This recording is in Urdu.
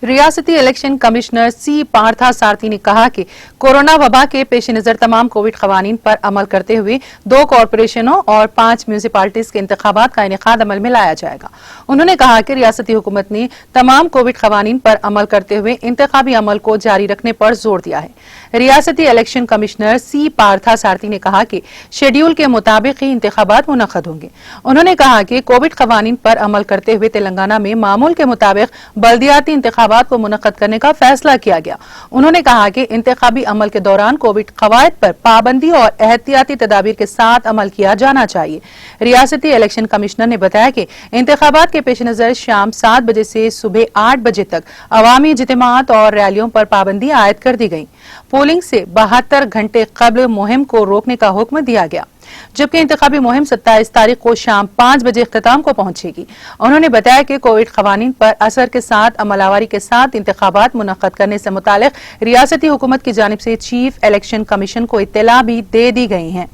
ریاستی الیکشن کمشنر سی پارتھا سارتھی نے کہا کہ کورونا وبا کے پیش نظر تمام کووڈ قوانین پر عمل کرتے ہوئے 2 کارپوریشنوں اور 5 میونسپلٹیز کے انتخابات کا انعقاد عمل میں لایا جائے گا۔ انہوں نے کہا کہ ریاستی حکومت نے تمام کووڈ قوانین پر عمل کرتے ہوئے انتخابی عمل کو جاری رکھنے پر زور دیا ہے۔ ریاستی الیکشن کمشنر سی پارتھا سارتھی نے کہا کہ شیڈول کے مطابق ہی انتخابات منعقد ہوں گے۔ انہوں نے کہا کہ کووڈ قوانین پر عمل کرتے ہوئے تلنگانہ میں معمول کے مطابق بلدیاتی انتخابات کو منعقد کرنے کا فیصلہ کیا گیا۔ انہوں نے کہا کہ انتخابی عمل کے دوران کووڈ قواعد پر پابندی اور احتیاطی تدابیر کے ساتھ عمل کیا جانا چاہیے۔ ریاستی الیکشن کمشنر نے بتایا کہ انتخابات کے پیش نظر شام 7 بجے سے صبح 8 بجے تک عوامی اجتماعات اور ریلیوں پر پابندی عائد کر دی گئی۔ پولنگ سے 72 گھنٹے قبل مہم کو روکنے کا حکم دیا گیا، جبکہ انتخابی مہم 27 تاریخ کو شام 5 بجے اختتام کو پہنچے گی۔ انہوں نے بتایا کہ کووڈ قوانین پر اثر کے ساتھ عمل آوری کے ساتھ انتخابات منعقد کرنے سے متعلق ریاستی حکومت کی جانب سے چیف الیکشن کمیشن کو اطلاع بھی دے دی گئی ہیں۔